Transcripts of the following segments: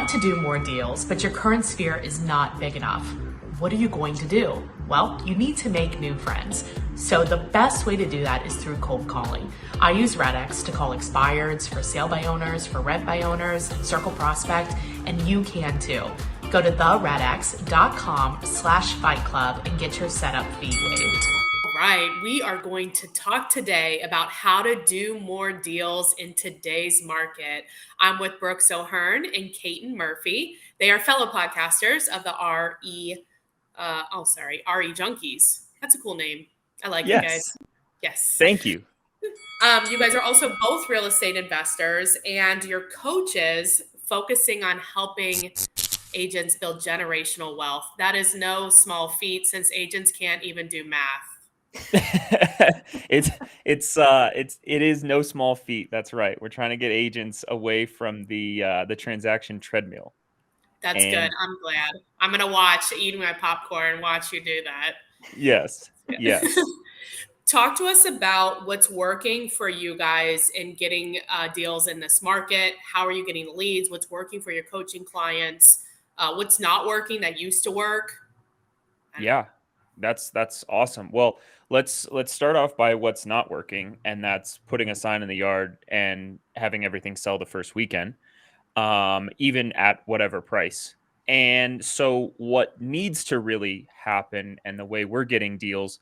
want to do more deals, but your current sphere is not big enough. What are you going to do? Well, you need to make new friends. So the best way to do that is through cold calling. I use RedX to call expireds, for sale by owners, for rent by owners, circle prospect, and you can too. Go to theredx.com/fight club and get your setup fee waived. All right, we are going to talk today about how to do more deals in today's market. I'm with Brooks O Hearn and Caten Murphy. They are fellow podcasters of the RE Junkies. That's a cool name. I like it, guys. Yes. Thank you. You guys are also both real estate investors, and your coaches focusing on helping agents build generational wealth. That is no small feat, since agents can't even do math. It is no small feat. That's right. We're trying to get agents away from the transaction treadmill. That's good. I'm glad. I'm gonna watch, eating my popcorn, watch you do that. Yes. Yes. Talk to us about what's working for you guys in getting deals in this market. How are you getting leads? What's working for your coaching clients? What's not working that used to work? Yeah, that's awesome. Well, let's start off by what's not working, and that's putting a sign in the yard and having everything sell the first weekend, even at whatever price. And so what needs to really happen, and the way we're getting deals,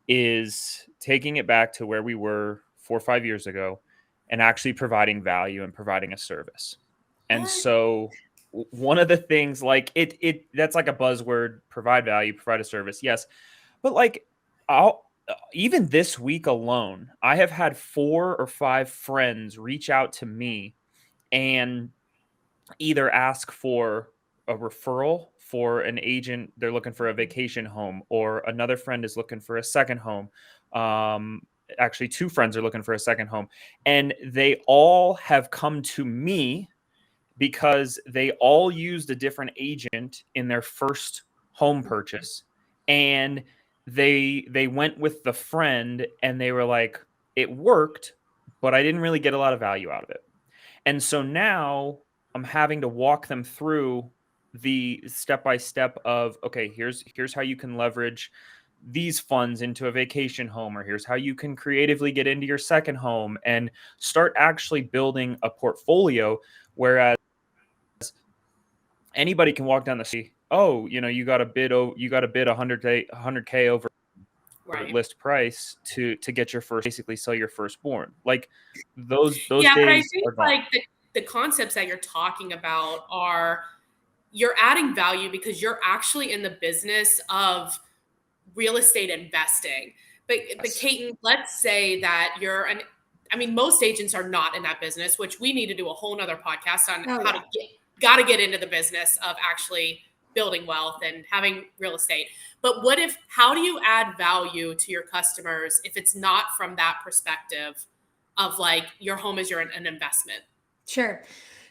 is taking it back to where we were 4 or 5 years ago and actually providing value and providing a service. And so one of the things, like it that's like a buzzword: provide value, provide a service. Yes. But like, even this week alone, I have had 4 or 5 friends reach out to me and either ask for a referral for an agent. They're looking for a vacation home, or another friend is looking for a second home. Actually, 2 friends are looking for a second home, and they all have come to me because they all used a different agent in their first home purchase, and they went with the friend, and they were like, it worked, but I didn't really get a lot of value out of it. And so now I'm having to walk them through the step by step of, okay, here's how you can leverage these funds into a vacation home, or here's how you can creatively get into your second home and start actually building a portfolio. Whereas anybody can walk down the street, oh, you got to bid 100K over list price to get your first, basically sell your firstborn. Like those days but I think are gone. like the concepts that you're talking about are, you're adding value because you're actually in the business of real estate investing. But Caten, let's say that most agents are not in that business, which we need to do a whole nother podcast on to get into the business of actually building wealth and having real estate. But how do you add value to your customers if it's not from that perspective of like your home is an investment? Sure.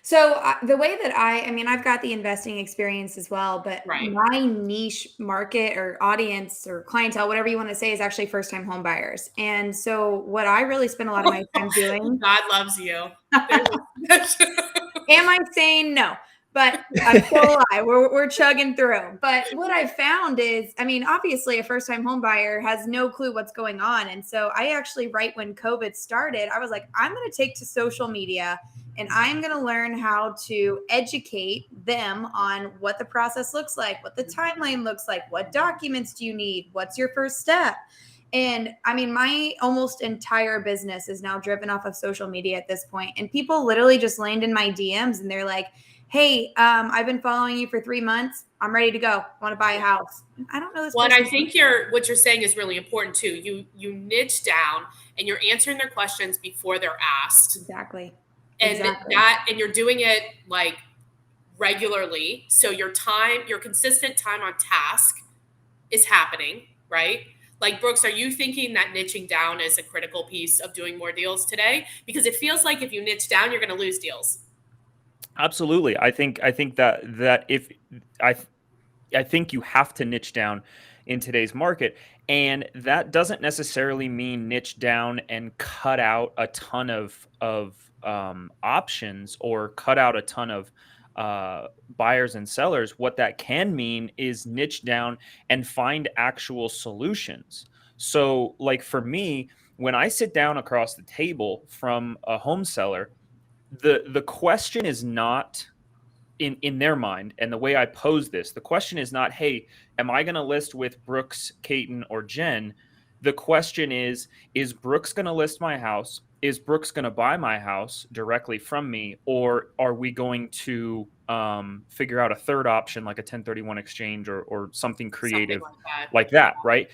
So the way that I've got the investing experience as well, but my niche market or audience or clientele, whatever you want to say, is actually first-time home buyers. And so what I really spend a lot of my time doing. God loves you. Am I saying no? But I'm so alive. We're chugging through. But what I've found is, obviously a first-time home buyer has no clue what's going on. And so I actually, right when COVID started, I was like, I'm going to take to social media and I'm going to learn how to educate them on what the process looks like, what the timeline looks like, what documents do you need, what's your first step. And my almost entire business is now driven off of social media at this point. And people literally just land in my DMs and they're like, hey, I've been following you for 3 months. I'm ready to go. I want to buy a house. I don't know this. Well, and I think what you're saying is really important too. You niche down and you're answering their questions before they're asked. Exactly. And you're doing it like regularly. So your consistent time on task is happening, right? Like, Brooks, are you thinking that niching down is a critical piece of doing more deals today? Because it feels like if you niche down, you're going to lose deals. Absolutely. I think that if I think you have to niche down in today's market, and that doesn't necessarily mean niche down and cut out a ton of options, or cut out a ton of buyers and sellers, what that can mean is niche down and find actual solutions. So like for me, when I sit down across the table from a home seller, the question is not in their mind, and the way I pose this, the question is not, hey, am I going to list with Brooks, Caten, or Jen? The question is Brooks going to list my house? Is Brooks going to buy my house directly from me? Or are we going to figure out a third option like a 1031 exchange or something creative like that, right?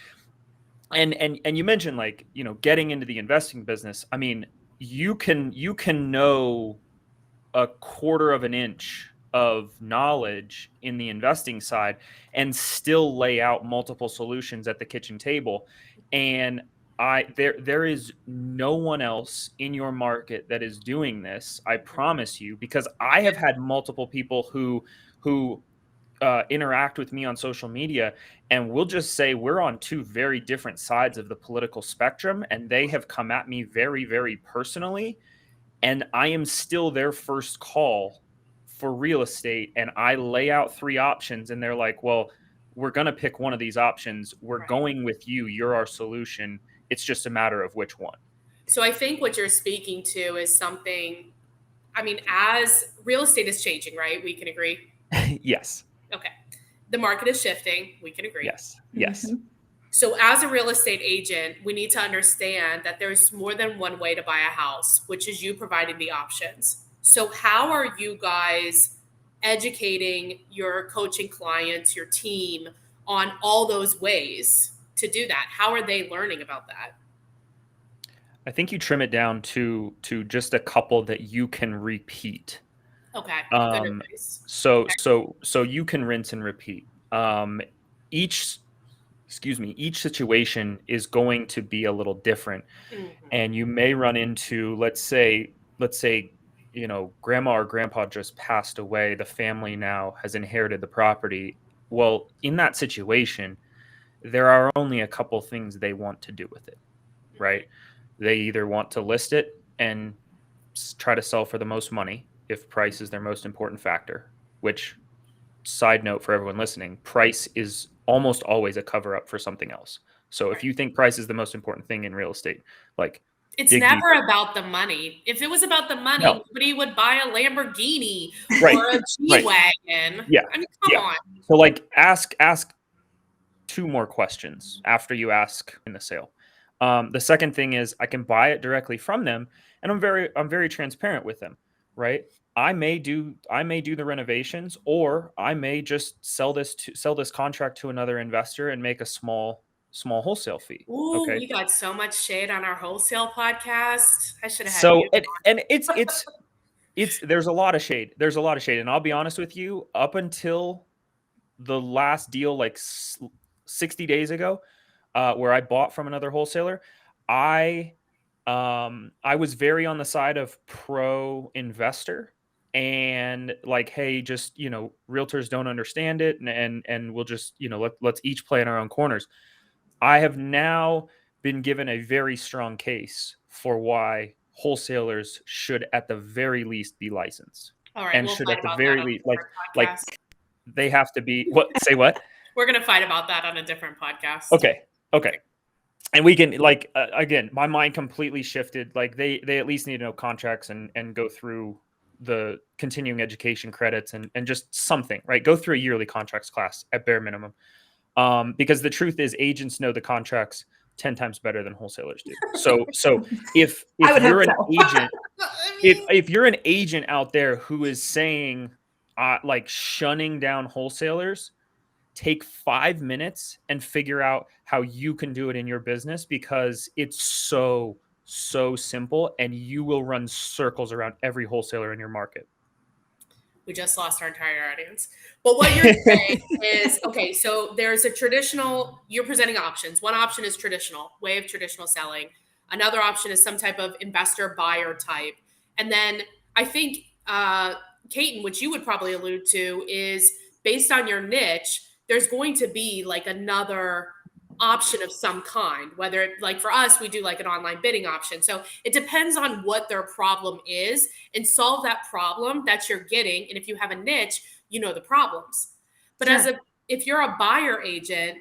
And you mentioned, like, getting into the investing business. I mean, you can know a quarter of an inch of knowledge in the investing side and still lay out multiple solutions at the kitchen table. And there is no one else in your market that is doing this, I promise you, because I have had multiple people who interact with me on social media, and we'll just say we're on two very different sides of the political spectrum, and they have come at me very, very personally, and I am still their first call for real estate. And I lay out three options, and they're like, well, we're going to pick one of these options. We're going with you. You're our solution. It's just a matter of which one. So I think what you're speaking to is something, I mean, as real estate is changing, right? We can agree. Yes. Okay. The market is shifting. We can agree. Yes. Yes. Mhm. So as a real estate agent, we need to understand that there's more than one way to buy a house, which is you providing the options. So how are you guys educating your coaching clients, your team, on all those ways to do that? How are they learning about that? I think you trim it down to just a couple that you can repeat. Okay. Good advice. So you can rinse and repeat. Each situation is going to be a little different. Mhm. And you may run into, let's say, grandma or grandpa just passed away. The family now has inherited the property. Well, in that situation, there are only a couple things they want to do with it, right? They either want to list it and try to sell for the most money if price is their most important factor, which, side note for everyone listening, price is almost always a cover up for something else. So if you think price is the most important thing in real estate, like, it's never about the money. If it was about the money, nobody would buy a Lamborghini or a G-Wagon. Yeah. I mean, come on. So like ask two more questions after you ask in the sale. The second thing is, I can buy it directly from them, and I'm very transparent with them, right? I may do the renovations, or I may just sell this contract to another investor and make a small wholesale fee. Ooh, Okay. we got so much shade on our wholesale podcast. I should have had So you. and it's there's a lot of shade. There's a lot of shade, and I'll be honest with you, up until the last deal, like 60 days ago, where I bought from another wholesaler, I was very on the side of pro investor, and like, hey, just, realtors don't understand it, and we'll just, let's each play in our own corners. I have now been given a very strong case for why wholesalers should at the very least be licensed. All right, And we'll should fight at the about very that on least, a different podcast. they have to be say what? We're going to fight about that on a different podcast. Okay. And we can, like, again, my mind completely shifted. Like, they at least need to know contracts and go through the continuing education credits and just something, right? Go through a yearly contracts class at bare minimum. Because the truth is, agents know the contracts 10 times better than wholesalers do. So if you're an agent, if you're an agent out there who is saying, like, shunning down wholesalers, take 5 minutes and figure out how you can do it in your business, because it's so simple, and you will run circles around every wholesaler in your market. We just lost our entire audience. But what you're saying is, okay, so there's a traditional, you're presenting options. One option is traditional, way of traditional selling. Another option is some type of investor buyer type. And then I think, Caten, which you would probably allude to, is based on your niche, there's going to be like another option of some kind, whether it, like for us, we do like an online bidding option. So it depends on what their problem is and solve that problem that you're getting. And if you have a niche, you know the problems. But Sure. if you're a buyer agent,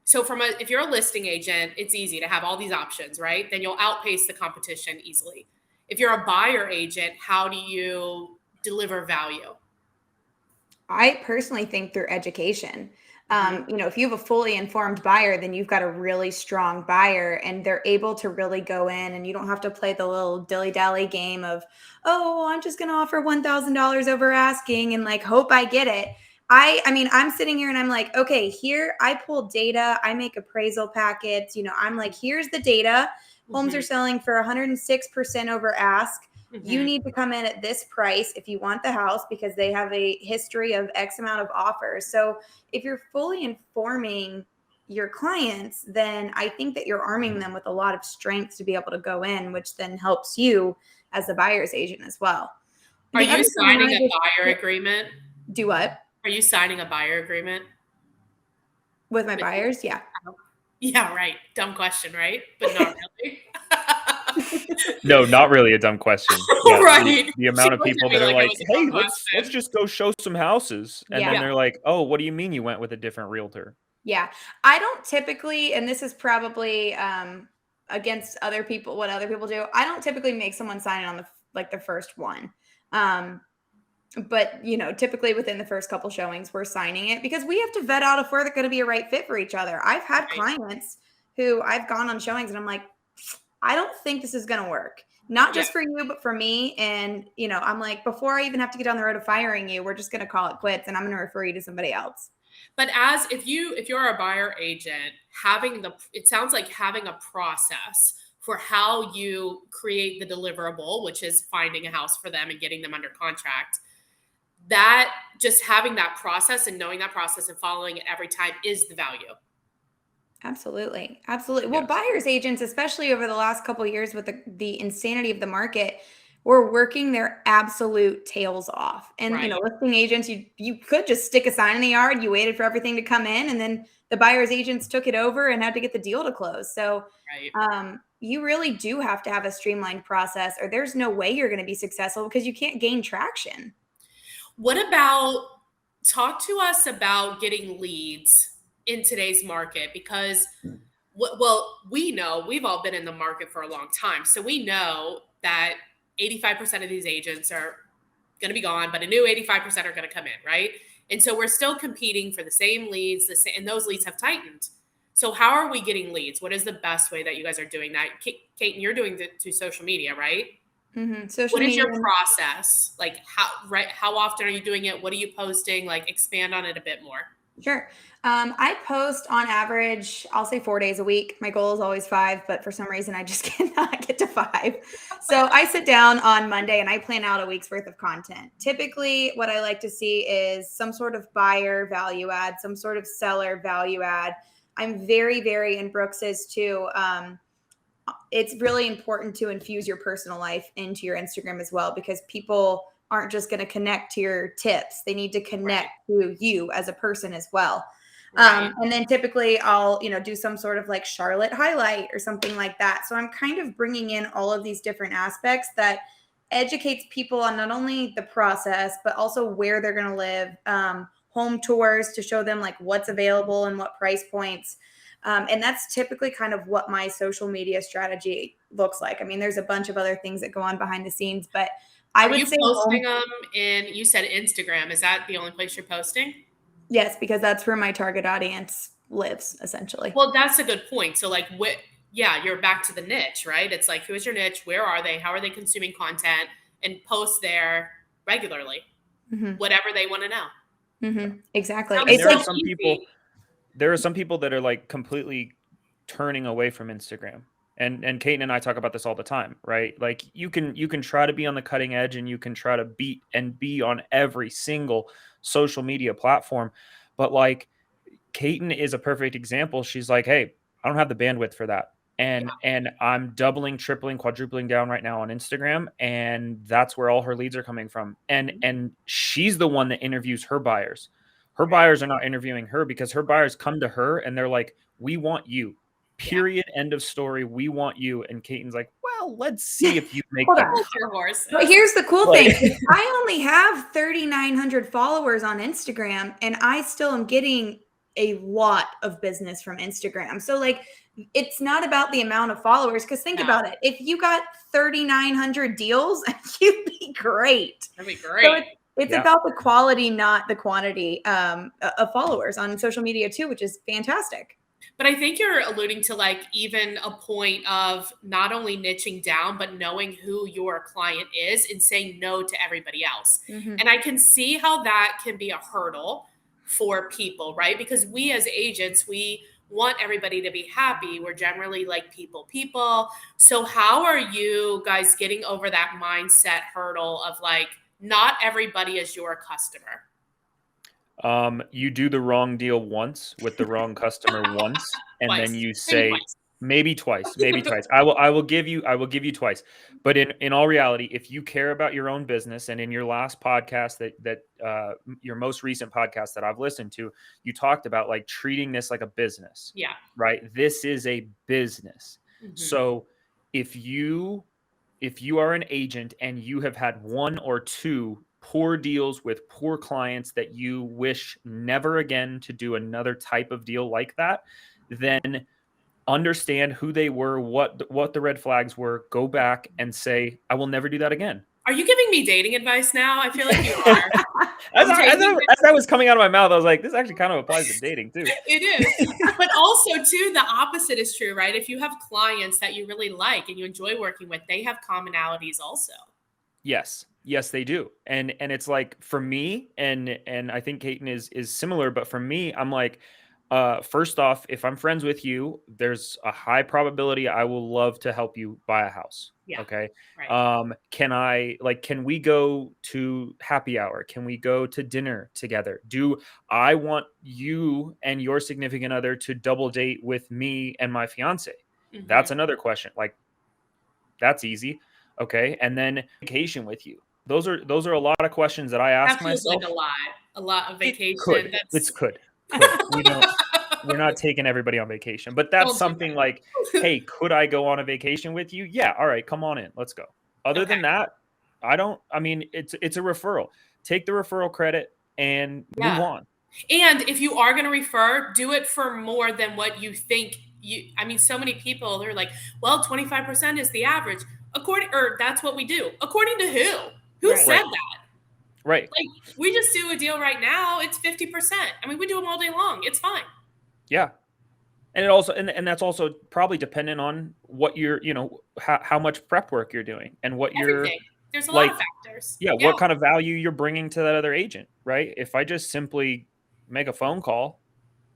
so if you're a listing agent, it's easy to have all these options, right? Then you'll outpace the competition easily. If you're a buyer agent, how do you deliver value? I personally think through education. Mhm. If you have a fully informed buyer, then you've got a really strong buyer and they're able to really go in and you don't have to play the little dilly dally game of, oh, I'm just going to offer $1,000 over asking and like hope I get it. I mean, I'm sitting here and I'm like, okay, here I pull data, I make appraisal packets. I'm like, here's the data. Homes are Mhm. selling for 106% over ask. You Mhm. need to come in at this price if you want the house because they have a history of X amount of offers. So if you're fully informing your clients, then I think that you're arming them with a lot of strength to be able to go in, which then helps you as the buyer's agent as well. Are The you other thing I signing wanted a to buyer agreement? do what Are you signing a buyer agreement with my with buyers? Yeah. Yeah, right. Dumb question, right? But not really. No, not really a dumb question. Yeah, Right. the She amount of looked people at me that are like it like, was a "Hey, dumb let's question. just go show some houses," and then Yeah. they're like, "Oh, what do you mean you went with a different realtor?" Yeah. I don't typically, and this is probably against other people, what other people do. I don't typically make someone sign on the first one. Um, but typically within the first couple showings, we're signing it because we have to vet out if we're going to be a right fit for each other. I've had Right. clients who I've gone on showings and I'm like, I don't think this is going to work. Not Yeah. just for you, but for me. And, I'm like, before I even have to get on the road of firing you, we're just going to call it quits and I'm going to refer you to somebody else. But if you're a buyer agent, it sounds like having a process for how you create the deliverable, which is finding a house for them and getting them under contract. That just having that process and knowing that process and following it every time is the value. Absolutely. Absolutely. Well, Yes. buyers agents, especially over the last couple of years with the insanity of the market, were working their absolute tails off. And, Right. listing agents, you could just stick a sign in the yard, you waited for everything to come in, and then the buyers agents took it over and had to get the deal to close. So Right. you really do have to have a streamlined process, or there's no way you're going to be successful because you can't gain traction. What about talk to us about getting leads in today's market? Because well, we know we've all been in the market for a long time. So we know that 85% of these agents are going to be gone, but a new 85% are going to come in, right? And so we're still competing for the same leads, and those leads have tightened. So how are we getting leads? What is the best way that you guys are doing that? Caten, you're doing it through social media, right? Social What is media. your process? Like how often are you doing it? What are you posting? Like expand on it a bit more. Sure. I post on average, I'll say 4 days a week. My goal is always 5, but for some reason I just cannot get to 5. So I sit down on Monday and I plan out a week's worth of content. Typically, what I like to see is some sort of buyer value add, some sort of seller value add. I'm very, very, and Brooks is too. It's really important to infuse your personal life into your Instagram as well, because people aren't just going to connect to your tips. They need to connect to you as a person as well. Right. And then typically I'll, do some sort of like Charlotte highlight or something like that. So I'm kind of bringing in all of these different aspects that educates people on not only the process, but also where they're going to live, home tours to show them like what's available and what price points. And that's typically kind of what my social media strategy looks like. I mean, there's a bunch of other things that go on behind the scenes, but I Are would you say posting home. them in, you said Instagram. Is that the only place you're posting? Yes, because that's where my target audience lives, essentially. Well, that's a good point. So like yeah, you're back to the niche, right? It's like, who is your niche? Where are they? How are they consuming content? And post there regularly, Mm-hmm. whatever they want to know. Mm-hmm. Exactly. Sounds And It's there are like, so some people easy. there are some people that are like completely turning away from Instagram. And Caden and I talk about this all the time, right? Like you can try to be on the cutting edge and you can try to beat and be on every single social media platform. But like Caden is a perfect example. She's like, hey, I don't have the bandwidth for that. Yeah. And I'm doubling, tripling, quadrupling down right now on Instagram. And that's where all her leads are coming from. And she's the one that interviews her buyers. Her Right. buyers are not interviewing her because her buyers come to her and they're like, We want you. Period. End of story. We want you. And Caten's like, well, let's see if you make Hold the on. Your horse. But here's the cool thing. I only have 3,900 followers on Instagram, and I still am getting a lot of business from Instagram. So like, it's not about the amount of followers, because think about it. If you got 3,900 deals, you'd be great. That'd be great. So it's about the quality, not the quantity of followers on social media too, which is fantastic. But I think you're alluding to like even a point of not only niching down, but knowing who your client is and saying no to everybody else. Mm-hmm. And I can see how that can be a hurdle for people, right? Because we as agents, we want everybody to be happy. We're generally like people. So how are you guys getting over that mindset hurdle of like, not everybody is your customer? You do the wrong deal once with the wrong customer once, and Twice. then you say maybe twice. I will give you twice. But in all reality, if you care about your own business, and in your last podcast that your most recent podcast that I've listened to, you talked about like treating this like a business. Yeah. Right. This is a business. Mm-hmm. So if you are an agent and you have had one or two poor deals with poor clients that you wish never again to do another type of deal like that, then understand who they were, what the red flags were, go back and say, I will never do that again. Are you giving me dating advice now? I feel like you are. As I was coming out of my mouth, I was like, this actually kind of applies to dating too. It is. But also too, the opposite is true, right? If you have clients that you really like and you enjoy working with, they have commonalities also. Yes, they do. And it's like for me, and I think Caten is similar, but for me, I'm like, first off, if I'm friends with you, there's a high probability I will love to help you buy a house. Yeah. Okay. Right. Can we go to happy hour? Can we go to dinner together? Do I want you and your significant other to double date with me and my fiance? Mm-hmm. That's another question. Like, that's easy. Okay. And then vacation with you. Those are a lot of questions that I ask myself. Like a lot of vacation. Could. We're not taking everybody on vacation, but that's something like, hey, could I go on a vacation with you? Yeah. All right. Come on in. Let's go. Other than that, it's a referral. Take the referral credit and move on. And if you are going to refer, do it for more than what you think so many people, they're like, well, 25% is the average. That's what we do. According to who? Who said that? Right. Like, we just do a deal right now. It's 50%. I mean, we do them all day long. It's fine. Yeah. And it also, and that's also probably dependent on what you're, how much prep work you're doing and what there's a lot of factors. Yeah. What kind of value you're bringing to that other agent, right? If I just simply make a phone call,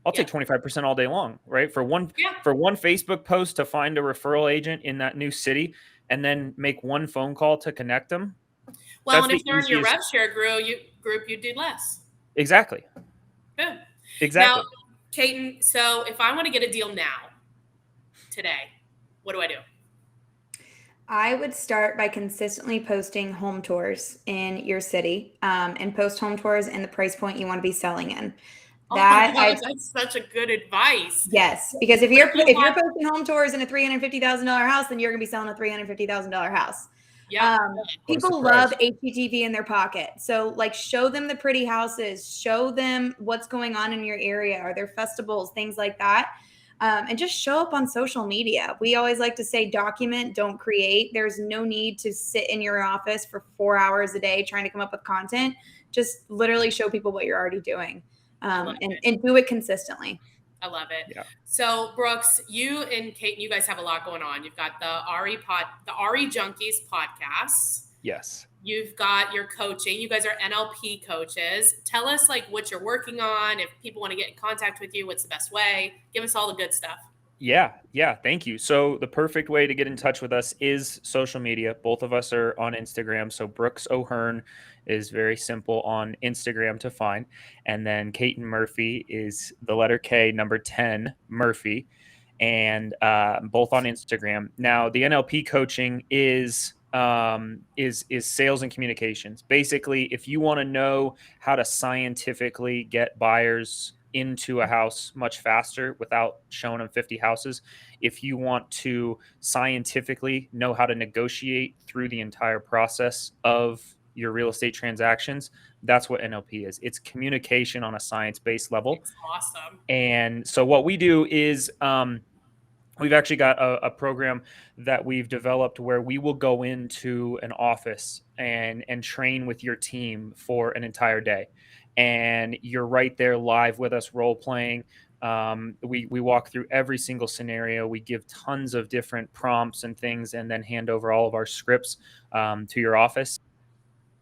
I'll take 25% all day long, right? For one Facebook post to find a referral agent in that new city and then make one phone call to connect them. Well, and if they're in your rev share group, you do less. Exactly. Good. Exactly. Now, Caten, so if I want to get a deal now, today, what do I do? I would start by consistently posting home tours in your city, and post home tours in the price point you want to be selling in. That's such a good advice. Yes, because if you're posting home tours in a $350,000 house, then you're going to be selling a $350,000 house. Yeah. People love HGTV in their pocket. So like, show them the pretty houses, show them what's going on in your area. Are there festivals, things like that? And just show up on social media. We always like to say, document, don't create. There's no need to sit in your office for 4 hours a day trying to come up with content. Just literally show people what you're already doing, and do it consistently. I love it. Yeah. So Brooks, you and Caten, you guys have a lot going on. You've got the RE Junkies podcast. Yes. You've got your coaching. You guys are NLP coaches. Tell us like what you're working on. If people want to get in contact with you, what's the best way? Give us all the good stuff. Yeah. Thank you. So the perfect way to get in touch with us is social media. Both of us are on Instagram. So Brooks O Hearn is very simple on Instagram to find. And then Caten Murphy is the letter K, number 10, Murphy, and both on Instagram. Now the NLP coaching is sales and communications. Basically, if you want to know how to scientifically get buyers into a house much faster without showing them 50 houses. If you want to scientifically know how to negotiate through the entire process of your real estate transactions, that's what NLP is. It's communication on a science-based level. It's awesome. And so what we do is we've actually got a program that we've developed where we will go into an office and train with your team for an entire day. And you're right there live with us role playing. We walk through every single scenario. We give tons of different prompts and things, and then hand over all of our scripts to your office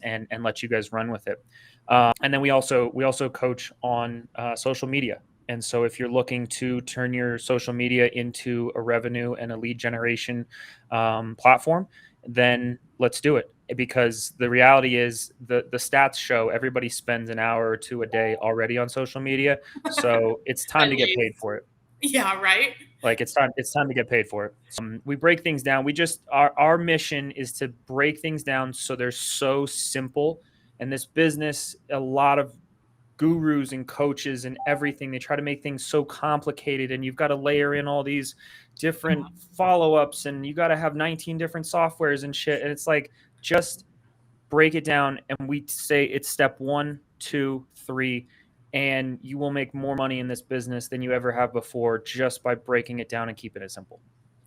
and let you guys run with it. And then we also coach on social media. And so if you're looking to turn your social media into a revenue and a lead generation platform, then let's do it. Because the reality is the stats show everybody spends an hour or two a day already on social media. So it's time to get paid for it. Yeah, right. Like it's time to get paid for it. We break things down. Our mission is to break things down so they're so simple. And this business, a lot of gurus and coaches and everything, they try to make things so complicated, and you've got to layer in all these different follow-ups, and you got to have 19 different softwares and shit. And it's like, just break it down. And we say it's step 1, 2, 3, and you will make more money in this business than you ever have before just by breaking it down and keeping it simple.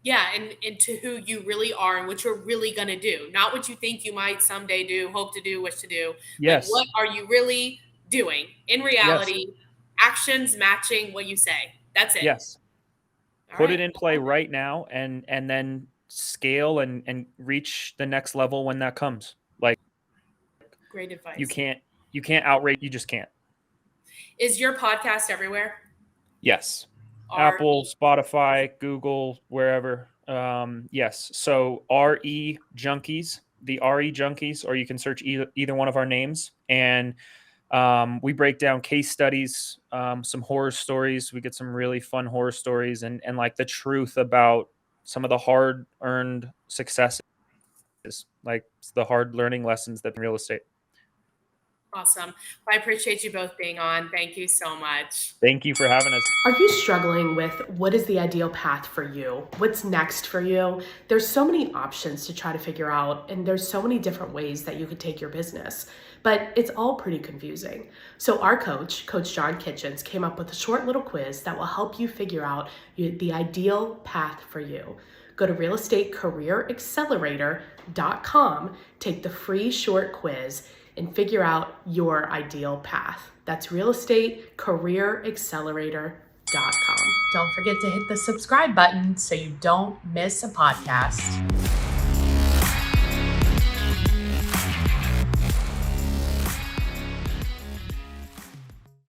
Yeah, and to who you really are and what you're really going to do. Not what you think you might someday do, hope to do, wish to do. Yes. Like, what are you really doing in reality? Yes. Actions matching what you say. That's it. Yes. Put it in play right now, and then scale and reach the next level when that comes. Like, great advice. You can't outrate. You just can't. Is your podcast everywhere? Yes. Apple, Spotify, Google, wherever. Yes. So RE Junkies, the RE Junkies, or you can search either one of our names. And we break down case studies, some horror stories. We get some really fun horror stories and like the truth about some of the hard-earned successes, like the hard learning lessons that in real estate. Awesome. Well, I appreciate you both being on. Thank you so much. Thank you for having us. Are you struggling with what is the ideal path for you? What's next for you? There's so many options to try to figure out, and there's so many different ways that you could take your business, but it's all pretty confusing. So our coach, Coach John Kitchens, came up with a short little quiz that will help you figure out the ideal path for you. Go to realestatecareeraccelerator.com, take the free short quiz, and figure out your ideal path. That's realestatecareeraccelerator.com. Don't forget to hit the subscribe button so you don't miss a podcast.